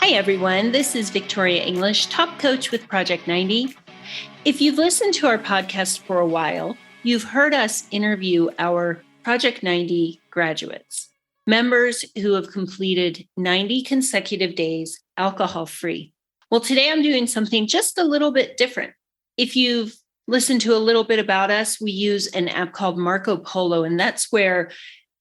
Hi, everyone. This is Victoria English, top coach with Project 90. If you've listened to our podcast for a while, you've heard us interview our Project 90 graduates, members who have completed 90 consecutive days alcohol-free. Well, today I'm doing something just a little bit different. If you've listened to a little bit about us, we use an app called Marco Polo, and that's where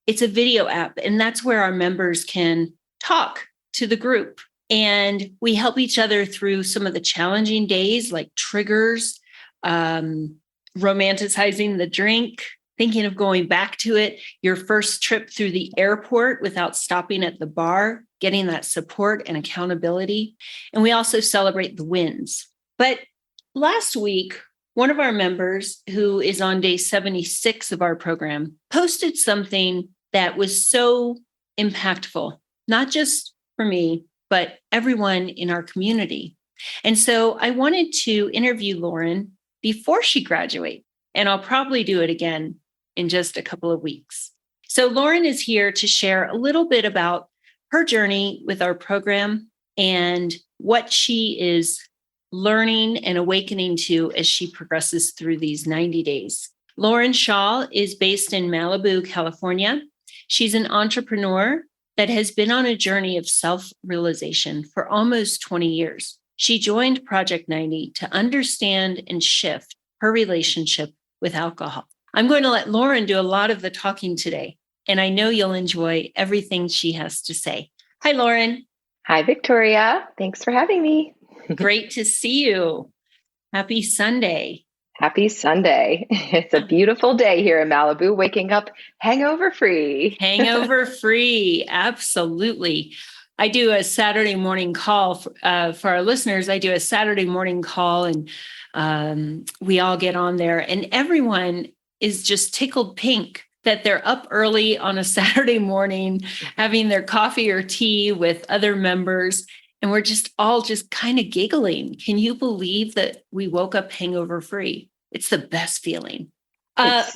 it's a video app, and that's where our members can talk to the group. And we help each other through some of the challenging days like triggers, romanticizing the drink, thinking of going back to it, your first trip through the airport without stopping at the bar, getting that support and accountability. And we also celebrate the wins. But last week, one of our members, who is on day 76 of our program, posted something that was so impactful, not just for me, but everyone in our community. And so I wanted to interview Lauren before she graduates, and I'll probably do it again in just a couple of weeks. So Lauren is here to share a little bit about her journey with our program and what she is learning and awakening to as she progresses through these 90 days. Lauren Shaw is based in Malibu, California. She's an entrepreneur that has been on a journey of self-realization for almost 20 years. She joined Project 90 to understand and shift her relationship with alcohol. I'm going to let Lauren do a lot of the talking today, and I know you'll enjoy everything she has to say. Hi, Lauren. Hi, Victoria. Thanks for having me. Great to see you. Happy Sunday. Happy Sunday. It's a beautiful day here in Malibu, waking up hangover-free. Hangover-free. Absolutely. I do a Saturday morning call for our listeners. I do a Saturday morning call, and we all get on there, and everyone is just tickled pink that they're up early on a Saturday morning, having their coffee or tea with other members. And we're just all just kind of giggling. Can you believe that we woke up hangover free? It's the best feeling.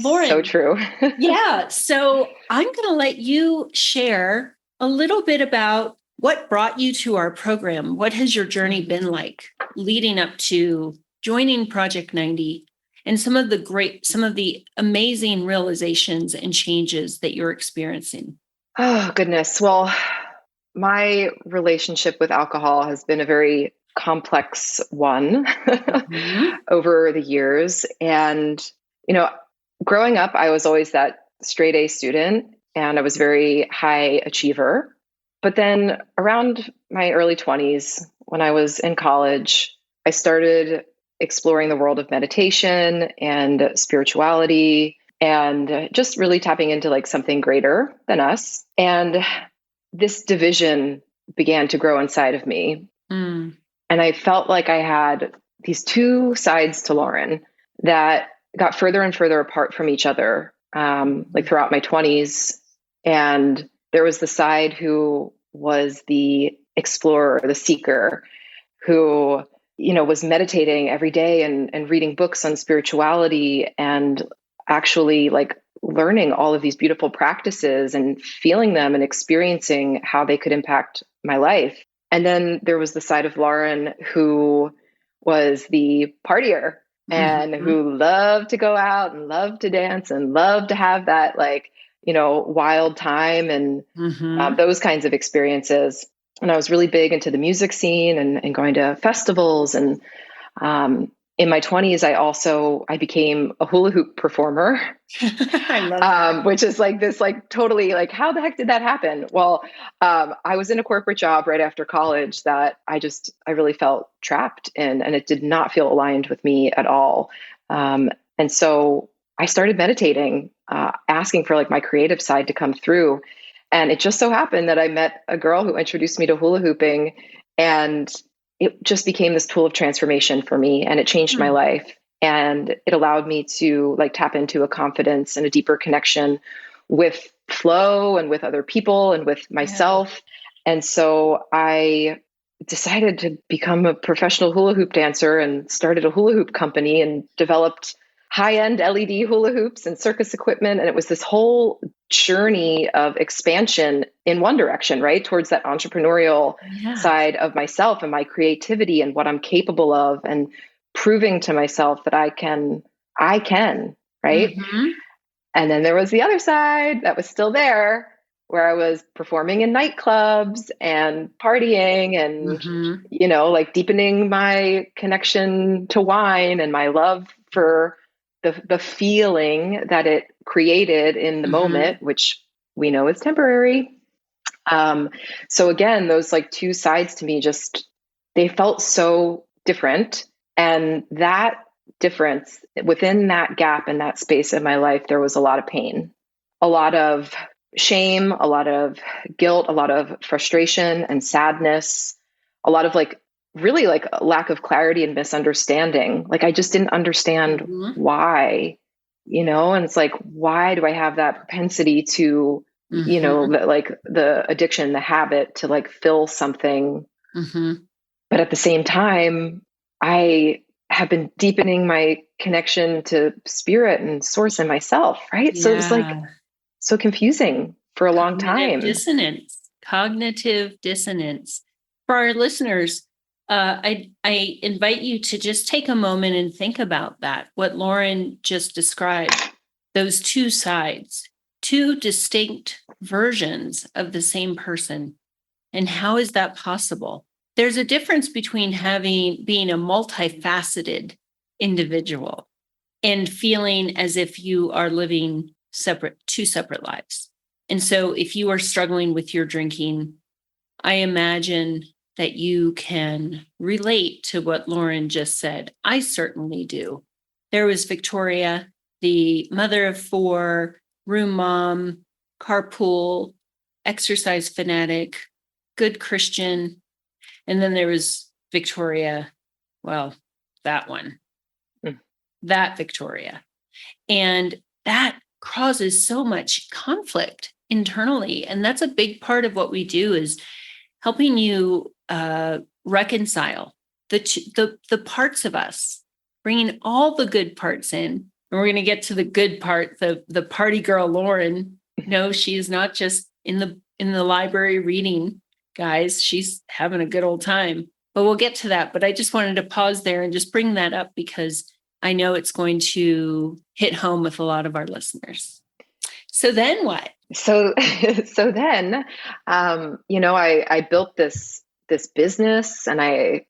Lauren. So true. Yeah. So I'm going to let you share a little bit about what brought you to our program. What has your journey been like leading up to joining Project 90 and some of the amazing realizations and changes that you're experiencing? Oh, goodness. Well, my relationship with alcohol has been a very complex one over the years. And, growing up, I was always that straight A student, and I was very high achiever. But then around my early 20s, when I was in college, I started exploring the world of meditation and spirituality and just really tapping into like something greater than us. And this division began to grow inside of me. And I felt like I had these two sides to Lauren that got further and further apart from each other, like throughout my 20s. And there was the side who was the explorer, the seeker, who, was meditating every day and reading books on spirituality and actually like learning all of these beautiful practices and feeling them and experiencing how they could impact my life. And then there was the side of Lauren who was the partier and who loved to go out and loved to dance and loved to have that wild time and those kinds of experiences. And I was really big into the music scene and going to festivals. And in my 20s, I became a hula hoop performer. I love that. Which is like this, like totally like, how the heck did that happen? Well, I was in a corporate job right after college that I really felt trapped in, and it did not feel aligned with me at all. And so I started meditating, asking for like my creative side to come through. And it just so happened that I met a girl who introduced me to hula hooping, and it just became this tool of transformation for me, and it changed my life. And it allowed me to like tap into a confidence and a deeper connection with flow and with other people and with myself. Yeah. And so I decided to become a professional hula hoop dancer and started a hula hoop company and developed high-end LED hula hoops and circus equipment. And it was this whole journey of expansion in one direction, right? Towards that entrepreneurial Yeah. side of myself and my creativity and what I'm capable of, and proving to myself that I can, right? Mm-hmm. And then there was the other side that was still there, where I was performing in nightclubs and partying and, Mm-hmm. like deepening my connection to wine and my love for the feeling that it created in the Mm-hmm. moment, which we know is temporary. Um, so again, those like two sides to me, just they felt so different. And that difference within that gap in that space in my life, there was a lot of pain, a lot of shame, a lot of guilt, a lot of frustration and sadness, a lot of like really like a lack of clarity and misunderstanding. Like I just didn't understand Mm-hmm. why, and it's like, why do I have that propensity to, Mm-hmm. like the addiction, the habit to like fill something. Mm-hmm. But at the same time, I have been deepening my connection to spirit and source and myself, right? So it was like Yeah. so confusing for a long Cognitive time. dissonance. Cognitive dissonance. For our listeners, I invite you to just take a moment and think about that. What Lauren just described, those two sides, two distinct versions of the same person. And how is that possible? There's a difference between being a multifaceted individual and feeling as if you are living two separate lives. And so if you are struggling with your drinking, I imagine that you can relate to what Lauren just said. I certainly do. There was Victoria, the mother of four, room mom, carpool, exercise fanatic, good Christian. And then there was Victoria, well, that one, Mm. that Victoria. And that causes so much conflict internally. And that's a big part of what we do, is helping you reconcile the parts of us, bringing all the good parts in. And we're going to get to the good part, the party girl Lauren. No, she is not just in the library reading, guys. She's having a good old time. But we'll get to that. But I just wanted to pause there and just bring that up because I know it's going to hit home with a lot of our listeners. So then what? So, so then, I built this business, and I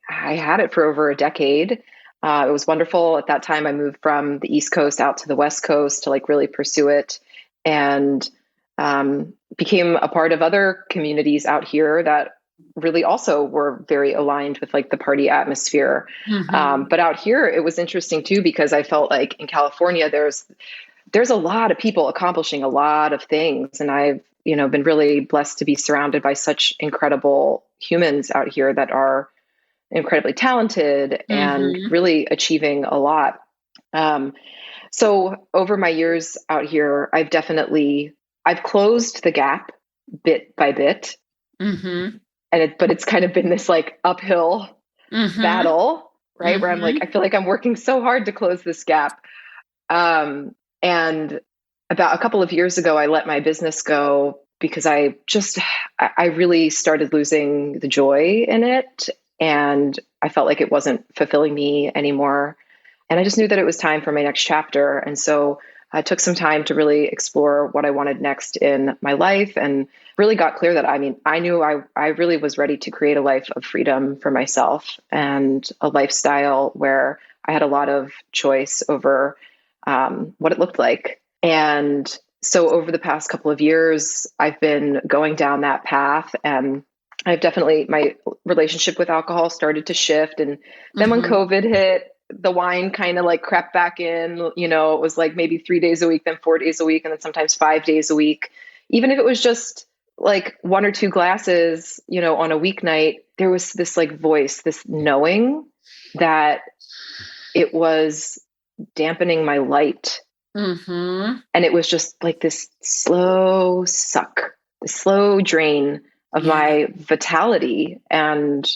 had it for over a decade. It was wonderful. At that time, I moved from the East Coast out to the West Coast to like really pursue it, and became a part of other communities out here that really also were very aligned with like the party atmosphere. Mm-hmm. But out here, it was interesting too, because I felt like in California, there's a lot of people accomplishing a lot of things. And I've, been really blessed to be surrounded by such incredible humans out here that are incredibly talented and Mm-hmm. really achieving a lot. So over my years out here, I've closed the gap bit by bit. Mm-hmm. But it's kind of been this like uphill Mm-hmm. battle, right? Where I'm like, I Mm-hmm. feel like I'm working so hard to close this gap. And about a couple of years ago, I let my business go because I really started losing the joy in it. And I felt like it wasn't fulfilling me anymore. And I just knew that it was time for my next chapter. And so I took some time to really explore what I wanted next in my life, and really got clear that, I knew I really was ready to create a life of freedom for myself, and a lifestyle where I had a lot of choice over what it looked like. And so over the past couple of years, I've been going down that path, and my relationship with alcohol started to shift. And then when Mm-hmm. COVID hit, the wine kind of like crept back in. It was like maybe 3 days a week, then 4 days a week, and then sometimes 5 days a week. Even if it was just like one or two glasses, on a weeknight, there was this like voice, this knowing that it was dampening my light. Mm-hmm. And it was just like this slow suck, the slow drain of Yeah. my vitality and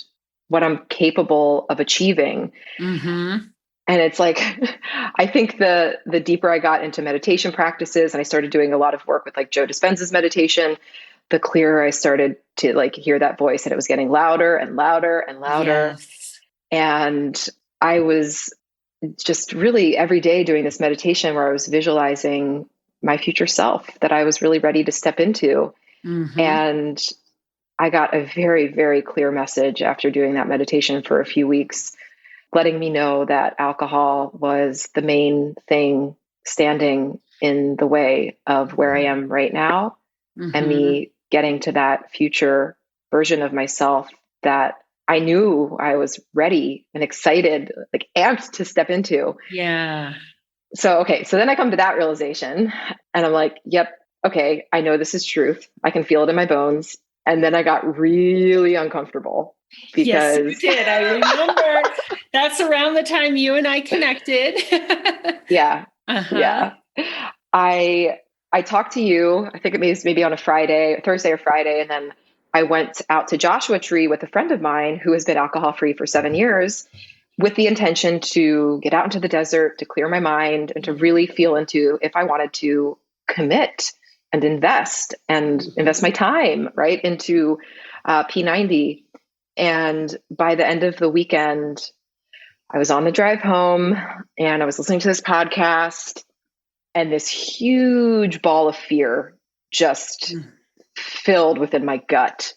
what I'm capable of achieving. Mm-hmm. And it's like, I think the deeper I got into meditation practices and I started doing a lot of work with like Joe Dispenza's meditation, the clearer I started to like hear that voice, and it was getting louder and louder and louder. Yes. And I was just really every day doing this meditation where I was visualizing my future self that I was really ready to step into. Mm-hmm. And I got a very, very clear message after doing that meditation for a few weeks, letting me know that alcohol was the main thing standing in the way of where I am right now, and Mm-hmm. me getting to that future version of myself that I knew I was ready and excited, like amped to step into. Yeah. So, okay. So then I come to that realization and I'm like, yep, okay, I know this is truth. I can feel it in my bones. And then I got really uncomfortable Yes, you because, did. I remember that's around the time you and I connected. yeah, Uh-huh. yeah. I I talked to you, I think it was maybe on a Friday, Thursday or Friday, and then I went out to Joshua Tree with a friend of mine who has been alcohol free for 7 years with the intention to get out into the desert, to clear my mind, and to really feel into if I wanted to commit and invest my Mhm. time right into P90. And by the end of the weekend, I was on the drive home and I was listening to this podcast, and this huge ball of fear just filled within my gut.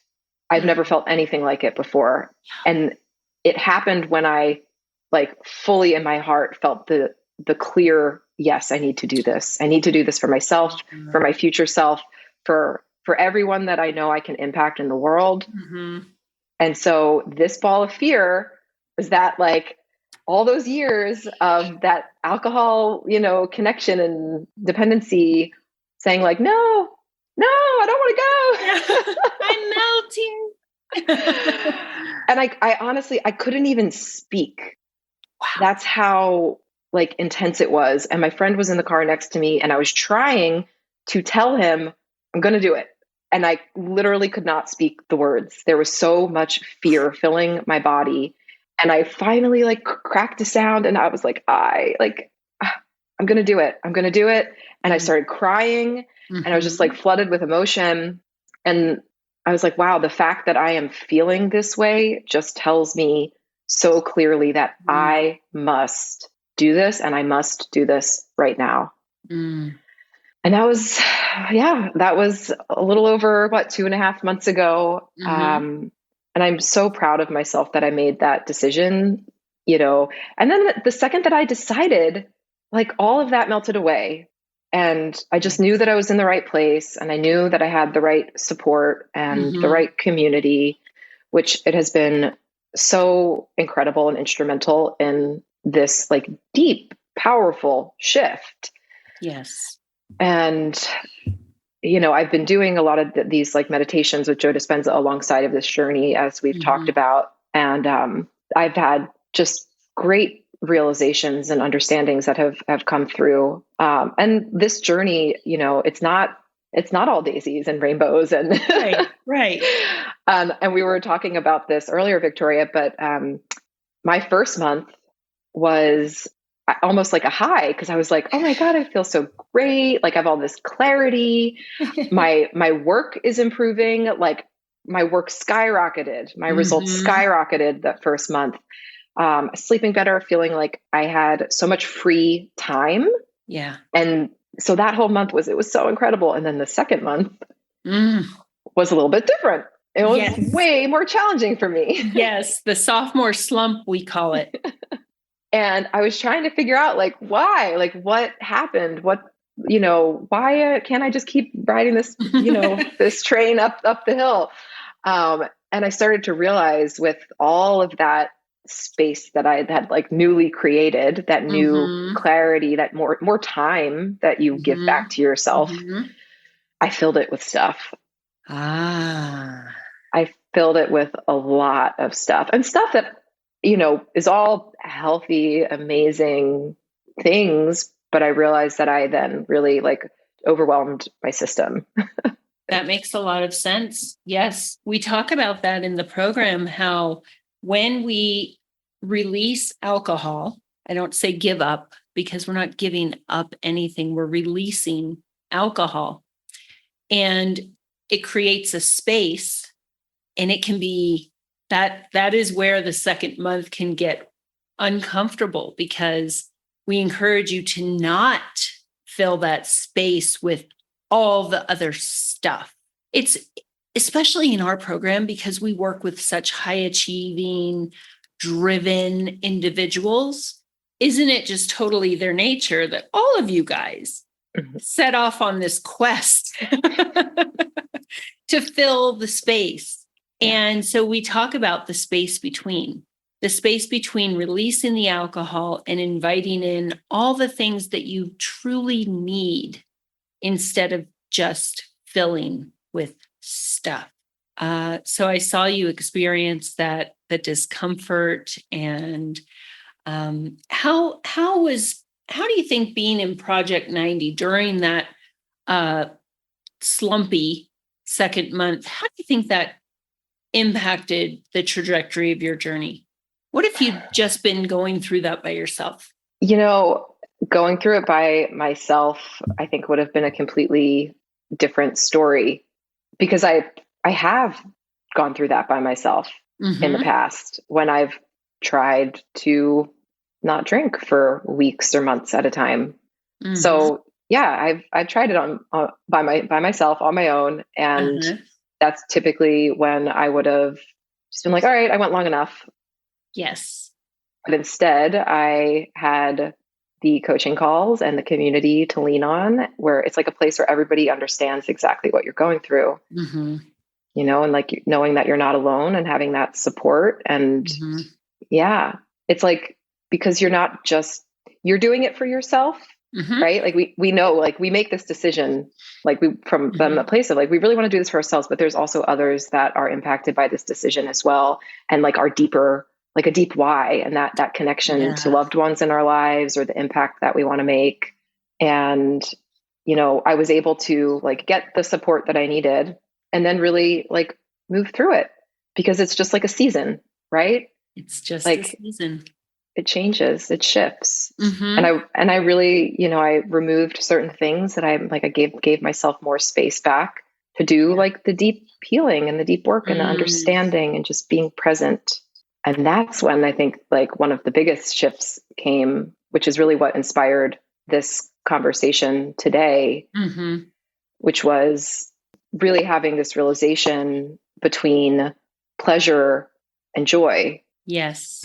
I've never felt anything like it before. And it happened when I like fully in my heart felt the clear, yes, I need to do this. I need to do this for myself, for my future self, for everyone that I know I can impact in the world. Mhm. And so this ball of fear is that like all those years of that alcohol, connection and dependency saying like, no, no, I don't want to go. I'm melting. And I honestly, I couldn't even speak. Wow. That's how like intense it was. And my friend was in the car next to me and I was trying to tell him, I'm going to do it. And I literally could not speak the words. There was so much fear filling my body. And I finally like cracked a sound and I was like, I'm going to do it. I'm going to do it. And I started crying and I was just like Mhm. flooded with emotion. And I was like, wow, the fact that I am feeling this way just tells me so clearly that Mm. I must do this and I must do this right now. Mm. And that was, yeah, that was a little over 2.5 months ago. Mhm. And I'm so proud of myself that I made that decision, and then the second that I decided, like all of that melted away. And I just knew that I was in the right place and I knew that I had the right support and the Mhm. right community, which it has been so incredible and instrumental in this like deep, powerful shift. Yes. And I've been doing a lot of these like meditations with Joe Dispenza alongside of this journey, as we've talked Mhm. about. And I've had just great realizations and understandings that have come through. And this journey, it's not all daisies and rainbows and Right. Right. and we were talking about this earlier, Victoria, but my first month was almost like a high because I was like, oh my God, I feel so great. Like I have all this clarity. My work is improving. Like my work skyrocketed. My results Mhm. skyrocketed that first month. Sleeping better, feeling like I had so much free time. Yeah. And so that whole month it was so incredible. And then the second month Mm. was a little bit different. It was Yes. way more challenging for me. Yes. The sophomore slump, we call it. And I was trying to figure out like why, like what happened, why can't I just keep riding this, this train up the hill? And I started to realize with all of that space that I had like newly created, that new Mhm. clarity, that more time that you give back Mhm. to yourself, Mhm. I filled it with stuff. Ah. I filled it with a lot of stuff and stuff that, is all healthy, amazing things. But I realized that I then really like overwhelmed my system. That makes a lot of sense. Yes. We talk about that in the program, how when we release alcohol, I don't say give up because we're not giving up anything. We're releasing alcohol. And it creates a space, and it can be that is where the second month can get uncomfortable, because we encourage you to not fill that space with all the other stuff. It's especially in our program, because we work with such high achieving, driven individuals. Isn't it just totally their nature that all of you guys set off on this quest to fill the space? And so we talk about the space between releasing the alcohol and inviting in all the things that you truly need, instead of just filling with stuff. So I saw you experience the discomfort. And how do you think being in Project 90 during that slumpy second month, how do you think that impacted the trajectory of your journey? What if you'd just been going through that by yourself? Going through it by myself, I think would have been a completely different story, because I have gone through that by myself in the past, when I've tried to not drink for weeks or months at a time. So yeah, I've tried it by myself on my own. And that's typically when I would have just been like, all right, I went long enough. Yes. But instead, I had the coaching calls and the community to lean on, where it's like a place where everybody understands exactly what you're going through, and like knowing that you're not alone and having that support. And it's like, because you're doing it for yourself, right? Like we know, like we make this decision, like from the place of like, we really want to do this for ourselves, but there's also others that are impacted by this decision as well. And like our deeper, like a deep why, and that connection to loved ones in our lives, or the impact that we want to make. And, I was able to like get the support that I needed, and then really like move through it, because it's just like a season, right? It's just like a season. It changes, it shifts. And I really, I removed certain things that I gave myself more space back to do, like the deep healing and the deep work and the understanding and just being present. And that's when I think like one of the biggest shifts came, which is really what inspired this conversation today, which was really having this realization between pleasure and joy. Yes.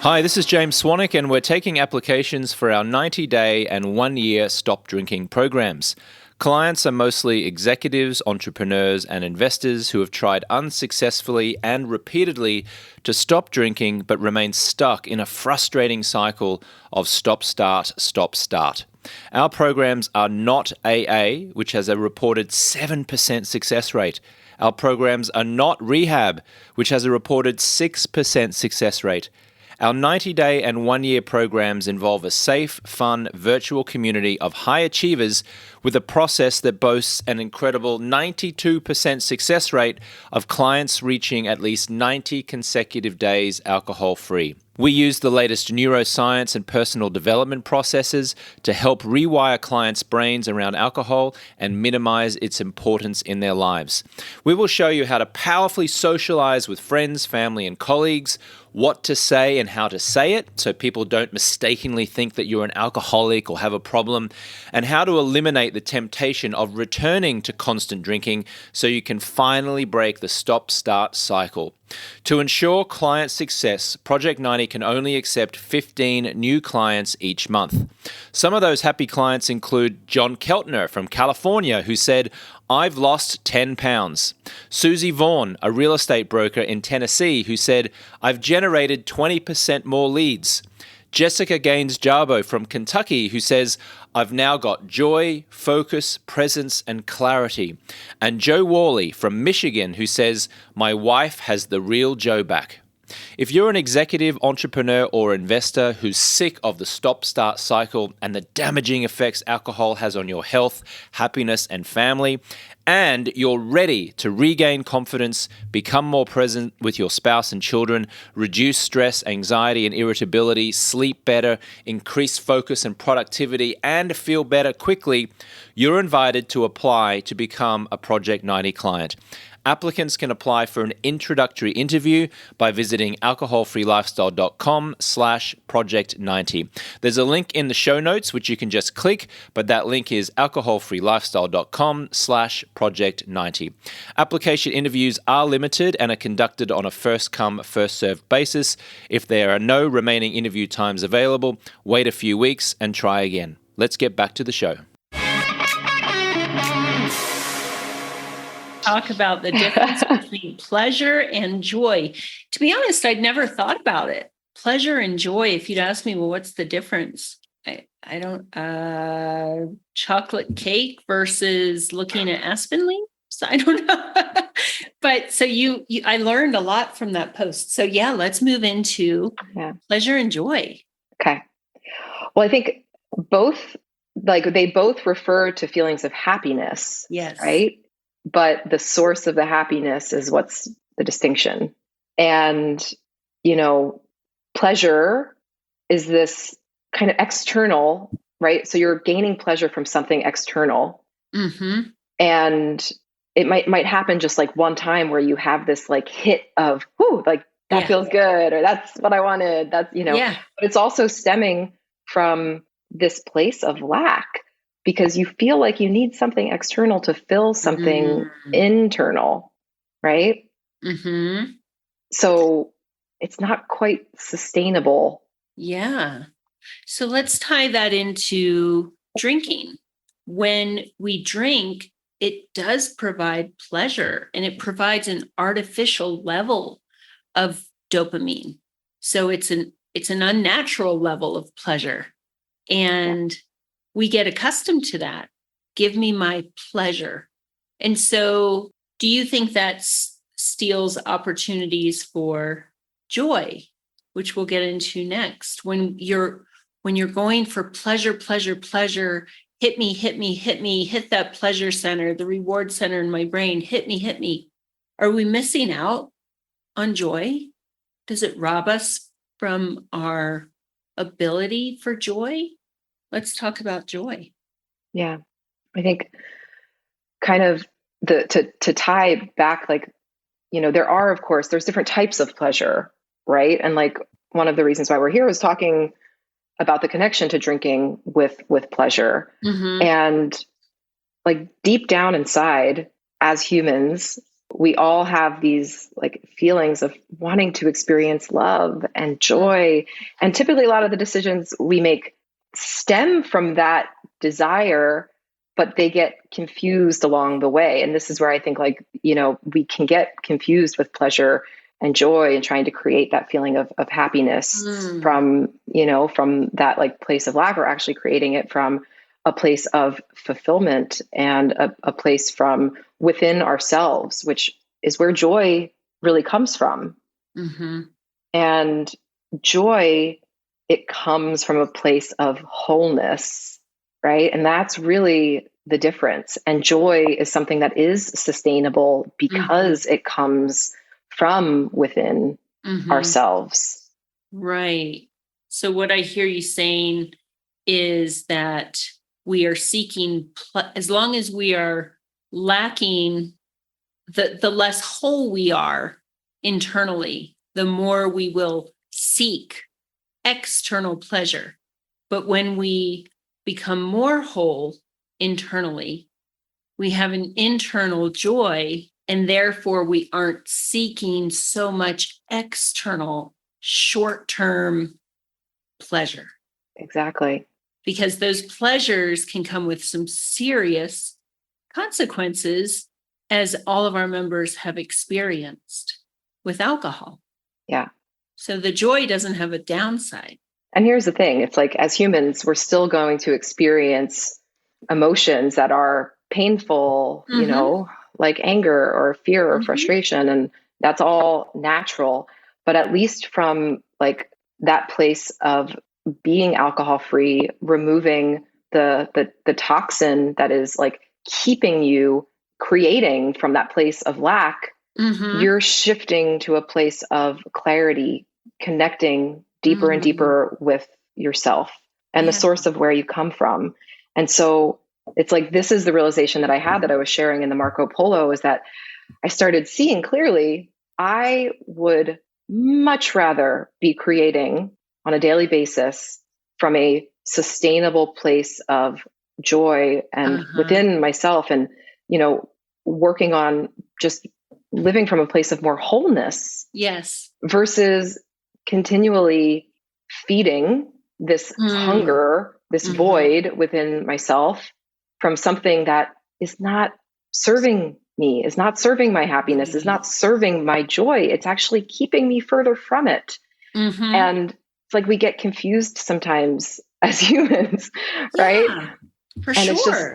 Hi, this is James Swanwick, and we're taking applications for our 90-day and 1-year stop drinking programs. Clients are mostly executives, entrepreneurs, and investors who have tried unsuccessfully and repeatedly to stop drinking but remain stuck in a frustrating cycle of stop-start, stop-start. Our programs are not AA, which has a reported 7% success rate. Our programs are not rehab, which has a reported 6% success rate. Our 90-day and 1-year programs involve a safe, fun, virtual community of high achievers with a process that boasts an incredible 92% success rate of clients reaching at least 90 consecutive days alcohol-free. We use the latest neuroscience and personal development processes to help rewire clients' brains around alcohol and minimize its importance in their lives. We will show you how to powerfully socialize with friends, family, and colleagues, what to say and how to say it so people don't mistakenly think that you're an alcoholic or have a problem, and how to eliminate the temptation of returning to constant drinking so you can finally break the stop-start cycle. To ensure client success, Project 90 can only accept 15 new clients each month. Some of those happy clients include John Keltner from California, who said, "I've lost 10 pounds." Susie Vaughn, a real estate broker in Tennessee, who said, "I've generated 20% more leads." Jessica Gaines-Jarbo from Kentucky, who says, "I've now got joy, focus, presence, and clarity." And Joe Worley from Michigan, who says, "My wife has the real Joe back." If you're an executive, entrepreneur, or investor who's sick of the stop-start cycle and the damaging effects alcohol has on your health, happiness, and family, and you're ready to regain confidence, become more present with your spouse and children, reduce stress, anxiety, and irritability, sleep better, increase focus and productivity, and feel better quickly, you're invited to apply to become a Project 90 client. Applicants can apply for an introductory interview by visiting alcoholfreelifestyle.com/project90. There's a link in the show notes, which you can just click, but that link is alcoholfreelifestyle.com/project90. Application interviews are limited and are conducted on a first-come, first-served basis. If there are no remaining interview times available, wait a few weeks and try again. Let's get back to the show. Talk about the difference between pleasure and joy. To be honest, I'd never thought about it. Pleasure and joy. If you'd asked me, well, what's the difference? I don't, chocolate cake versus looking at aspen leaves. I don't know. But so I learned a lot from that post. So yeah, let's move into pleasure and joy. Okay. Well, I think they both refer to feelings of happiness. Yes. Right. But the source of the happiness is what's the distinction. And, pleasure is this kind of external, right? So you're gaining pleasure from something external. Mm-hmm. And it might happen just like one time where you have this like hit of, whoo, like that feels good, or that's what I wanted. That's, but it's also stemming from this place of lack, because you feel like you need something external to fill something internal, right? Mm-hmm. So it's not quite sustainable. Yeah. So let's tie that into drinking. When we drink, it does provide pleasure, and it provides an artificial level of dopamine. So it's an unnatural level of pleasure. And we get accustomed to that. Give me my pleasure. And so do you think that steals opportunities for joy, which we'll get into next? When you're going for pleasure, hit me, hit that pleasure center, the reward center in my brain, hit me. Are we missing out on joy? Does it rob us from our ability for joy? Let's talk about joy. Yeah. I think kind of to tie back, like, there's different types of pleasure, right? And like one of the reasons why we're here is talking about the connection to drinking with pleasure. Mm-hmm. And like deep down inside, as humans, we all have these like feelings of wanting to experience love and joy. And typically a lot of the decisions we make stem from that desire, but they get confused along the way. And this is where I think we can get confused with pleasure and joy and trying to create that feeling of happiness from that like place of lack, or actually creating it from a place of fulfillment and a place from within ourselves, which is where joy really comes from. Mm-hmm. And joy, it comes from a place of wholeness, right? And that's really the difference. And joy is something that is sustainable because it comes from within ourselves. Right. So what I hear you saying is that we are seeking, as long as we are lacking, the less whole we are internally, the more we will seek external pleasure. But when we become more whole internally, we have an internal joy, and therefore we aren't seeking so much external short-term pleasure. Exactly. Because those pleasures can come with some serious consequences, as all of our members have experienced with alcohol. Yeah. So the joy doesn't have a downside. And here's the thing. It's like, as humans, we're still going to experience emotions that are painful, like anger or fear or frustration. And that's all natural. but at least from like that place of being alcohol free, removing the toxin that is like keeping you creating from that place of lack, you're shifting to a place of clarity, connecting deeper and deeper with yourself and the source of where you come from. And so it's like, this is the realization that I had that I was sharing in the Marco Polo, is that I started seeing clearly I would much rather be creating on a daily basis from a sustainable place of joy and within myself, and, working on just living from a place of more wholeness. Yes. Versus continually feeding this hunger, this void within myself from something that is not serving me, is not serving my happiness, is not serving my joy. It's actually keeping me further from it. And it's like we get confused sometimes as humans, right? For and it's just,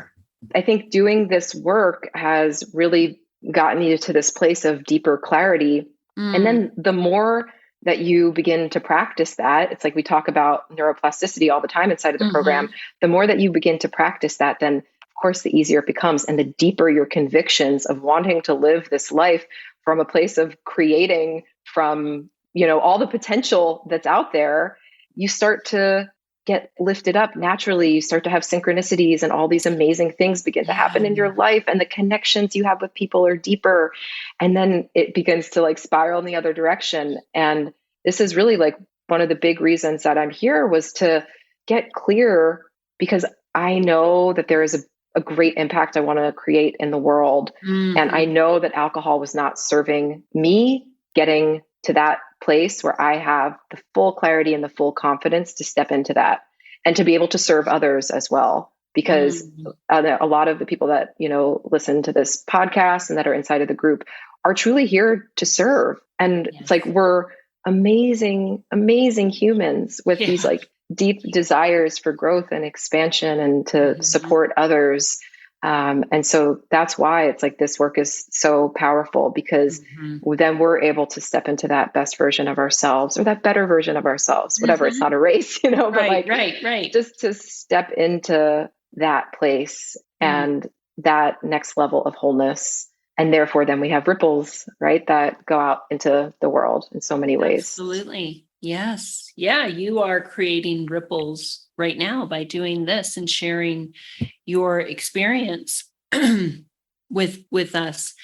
I think doing this work has really gotten you to this place of deeper clarity. And then the more that you begin to practice that, it's like we talk about neuroplasticity all the time inside of the program. The more that you begin to practice that, then of course the easier it becomes, and the deeper your convictions of wanting to live this life from a place of creating from, all the potential that's out there, you start to get lifted up naturally. You start to have synchronicities, and all these amazing things begin to happen in your life, and the connections you have with people are deeper. And then it begins to like spiral in the other direction. And this is really like one of the big reasons that I'm here, was to get clear, because I know that there is a great impact I want to create in the world. And I know that alcohol was not serving me getting to that place where I have the full clarity and the full confidence to step into that and to be able to serve others as well. Because a lot of the people that, listen to this podcast and that are inside of the group are truly here to serve. And it's like, we're amazing, amazing humans with these like deep desires for growth and expansion and to support others. And so that's why it's like this work is so powerful, because then we're able to step into that best version of ourselves, or that better version of ourselves, whatever. It's not a race, but like just to step into that place and that next level of wholeness. And therefore then we have ripples, right, that go out into the world in so many ways. Absolutely. Yes. Yeah. You are creating ripples right now by doing this and sharing your experience with us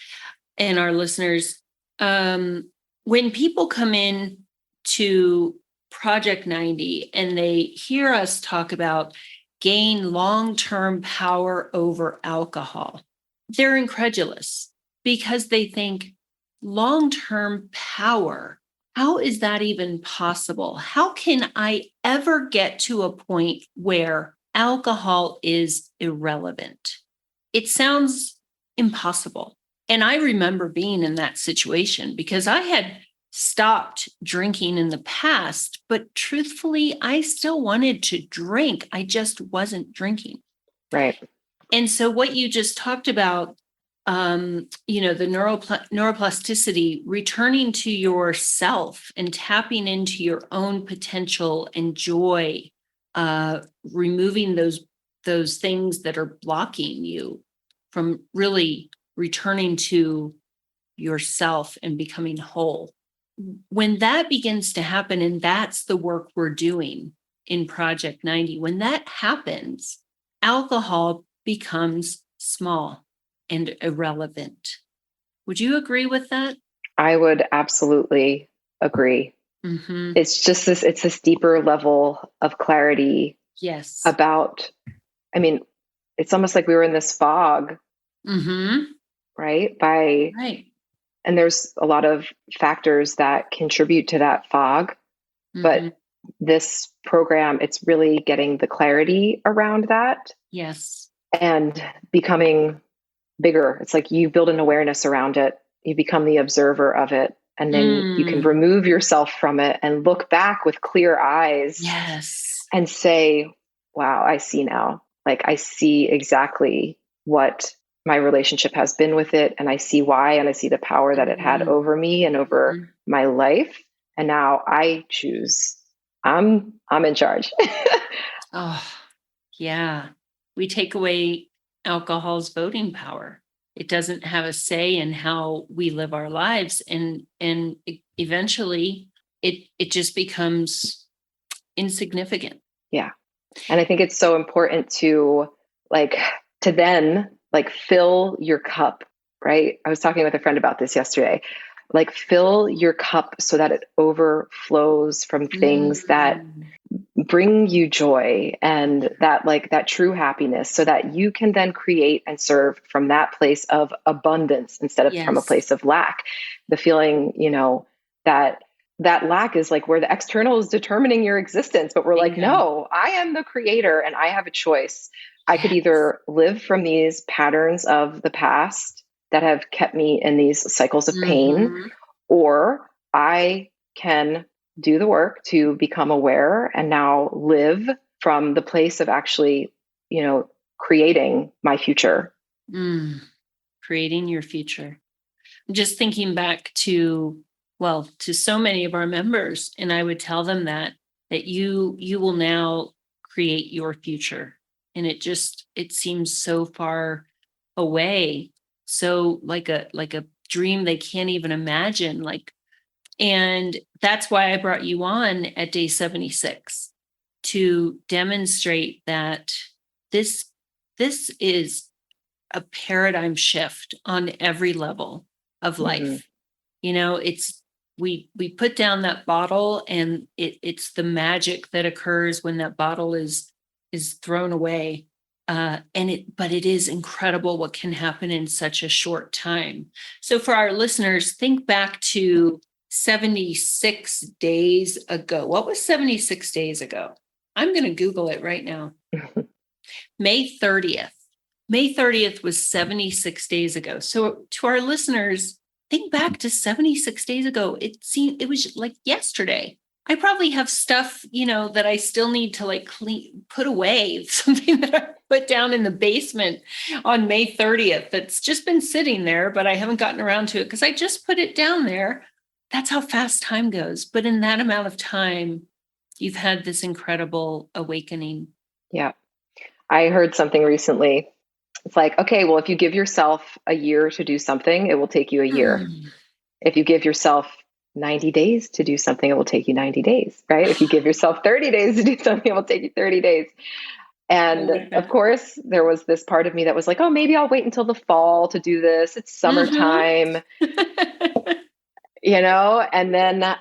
and our listeners. When people come in to Project 90 and they hear us talk about gain long-term power over alcohol, they're incredulous, because they think long-term power. How is that even possible? How can I ever get to a point where alcohol is irrelevant? It sounds impossible. And I remember being in that situation, because I had stopped drinking in the past, but truthfully, I still wanted to drink. I just wasn't drinking. Right. And so what you just talked about, the neuroplasticity, returning to yourself and tapping into your own potential and joy, removing those things that are blocking you from really returning to yourself and becoming whole. When that begins to happen, and that's the work we're doing in Project 90, when that happens, alcohol becomes small and irrelevant. Would you agree with that? I would absolutely agree. It's just it's this deeper level of clarity. Yes. About, it's almost like we were in this fog, right? And there's a lot of factors that contribute to that fog, but this program, it's really getting the clarity around that. Yes. And becoming bigger. It's like you build an awareness around it. You become the observer of it. And then you can remove yourself from it and look back with clear eyes. Yes. And say, wow, I see now. Like, I see exactly what my relationship has been with it. And I see why. And I see the power that it had over me and over my life. and now I choose. I'm in charge. Oh, yeah. We take away alcohol's voting power. It doesn't have a say in how we live our lives. And eventually it just becomes insignificant. Yeah. And I think it's so important to then fill your cup, right? I was talking with a friend about this yesterday. Like fill your cup so that it overflows from things that bring you joy and that true happiness, so that you can then create and serve from that place of abundance instead of from a Yes. place of lack. The feeling, that lack is like where the external is determining your existence, but we're like, Bingo. no, I am the creator and I have a choice. I could Yes. either live from these patterns of the past that have kept me in these cycles of pain, or I can do the work to become aware and now live from the place of actually, creating my future. Creating your future. I'm just thinking back to so many of our members, and I would tell them that you will now create your future. And it seems so far away, so like a dream they can't even imagine. And that's why I brought you on at day 76, to demonstrate that this is a paradigm shift on every level of life. It's we put down that bottle, and it's the magic that occurs when that bottle is thrown away. But it is incredible what can happen in such a short time. So for our listeners, think back to 76 days ago. What was 76 days ago? I'm going to Google it right now. May 30th. May 30th was 76 days ago. So to our listeners, think back to 76 days ago. It was like yesterday. I probably have stuff, that I still need to put away, something that I put down in the basement on May 30th that's just been sitting there, but I haven't gotten around to it because I just put it down there. That's how fast time goes. But in that amount of time, you've had this incredible awakening. Yeah. I heard something recently. It's like, okay, well, if you give yourself a year to do something, it will take you a year. If you give yourself 90 days to do something, it will take you 90 days, right? If you give yourself 30 days to do something, it will take you 30 days. And of course, there was this part of me that was like, oh, maybe I'll wait until the fall to do this. It's summertime, and then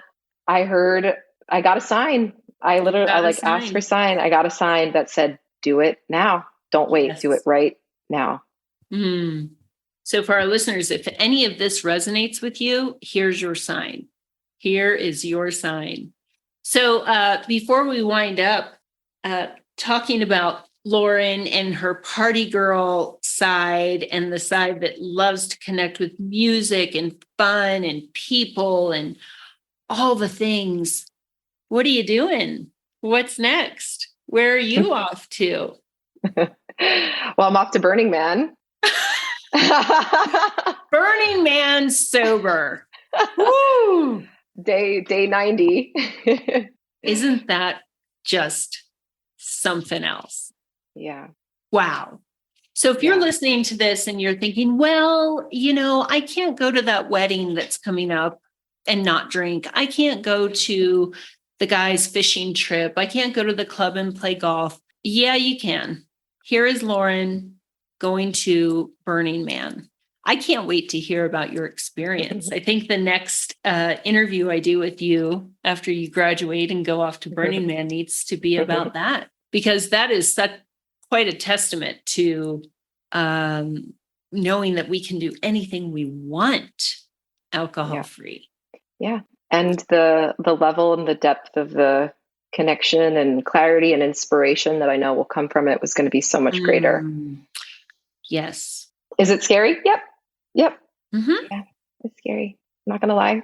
I got a sign. I asked for a sign. I got a sign that said, do it now. Don't wait. Yes. Do it right now. So for our listeners, if any of this resonates with you, here's your sign. Here is your sign. So before we wind up, talking about Lauren and her party girl side, and the side that loves to connect with music and fun and people and all the things. What are you doing? What's next? Where are you off to? Well, I'm off to Burning Man. Burning Man sober. Woo! Day 90. Isn't that just something else? Yeah. Wow. So if you're listening to this and you're thinking, well, I can't go to that wedding that's coming up and not drink. I can't go to the guy's fishing trip. I can't go to the club and play golf. Yeah, you can. Here is Lauren going to Burning Man. I can't wait to hear about your experience. I think the next interview I do with you after you graduate and go off to Burning Man needs to be about that, because that is quite a testament to knowing that we can do anything we want alcohol-free. Yeah. And the level and the depth of the connection and clarity and inspiration that I know will come from it was going to be so much greater. Yes. Is it scary? Yep. Mm-hmm. Yeah, it's scary. I'm not going to lie.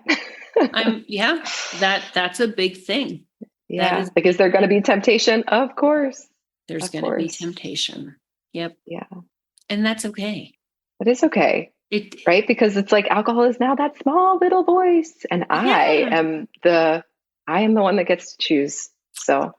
That's a big thing. Yeah. Is there going to be temptation? Of course. There's going to be temptation. Yep. Yeah. And that's okay. It is okay. right? Because it's like alcohol is now that small little voice, and I am the one that gets to choose. So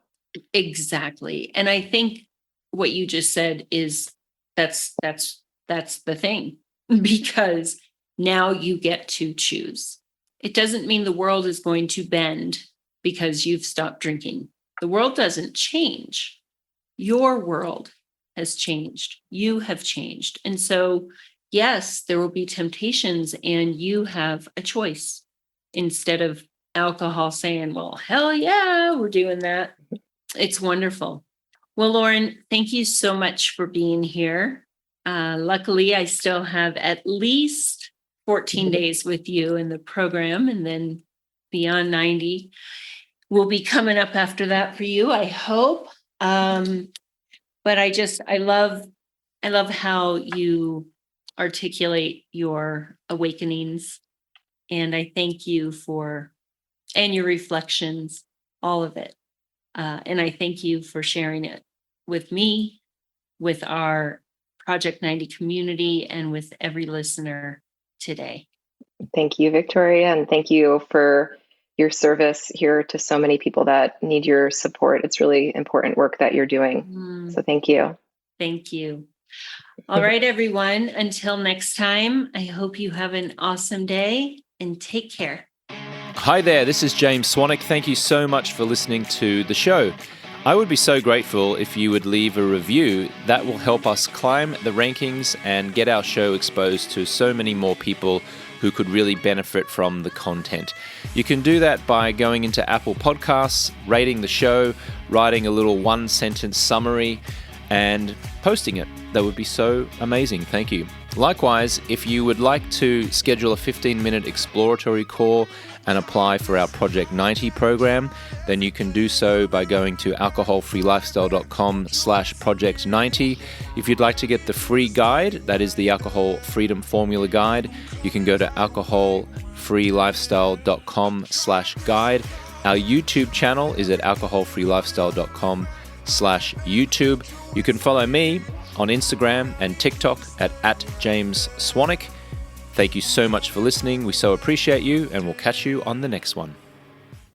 exactly. And I think what you just said is that's the thing, because now you get to choose. It doesn't mean the world is going to bend because you've stopped drinking. The world doesn't change. Your world has changed. You have changed. And so, yes, there will be temptations, and you have a choice. Instead of alcohol saying, well, hell yeah, we're doing that. It's wonderful. Well, Lauren, thank you so much for being here. Luckily, I still have at least 14 days with you in the program, and then beyond 90 will be coming up after that for you, I hope. But I love how you articulate your awakenings, and I thank you and your reflections, all of it. And I thank you for sharing it with me, with our Project 90 community, and with every listener today. Thank you, Victoria, and thank you for your service here to so many people that need your support. It's really important work that you're doing. So thank you. Thank you. All right, everyone. Until next time, I hope you have an awesome day and take care. Hi there, this is James Swanwick. Thank you so much for listening to the show. I would be so grateful if you would leave a review. That will help us climb the rankings and get our show exposed to so many more people who could really benefit from the content. You can do that by going into Apple Podcasts, rating the show, writing a little one-sentence summary, and posting it. That would be so amazing. Thank you. Likewise, if you would like to schedule a 15-minute exploratory call and apply for our Project 90 program, then you can do so by going to alcoholfreelifestyle.com/project90. If you'd like to get the free guide, that is the Alcohol Freedom Formula Guide, you can go to alcoholfreelifestyle.com/guide. Our YouTube channel is at alcoholfreelifestyle.com/YouTube. You can follow me on Instagram and TikTok at James Swanwick. Thank you so much for listening. We so appreciate you, and we'll catch you on the next one.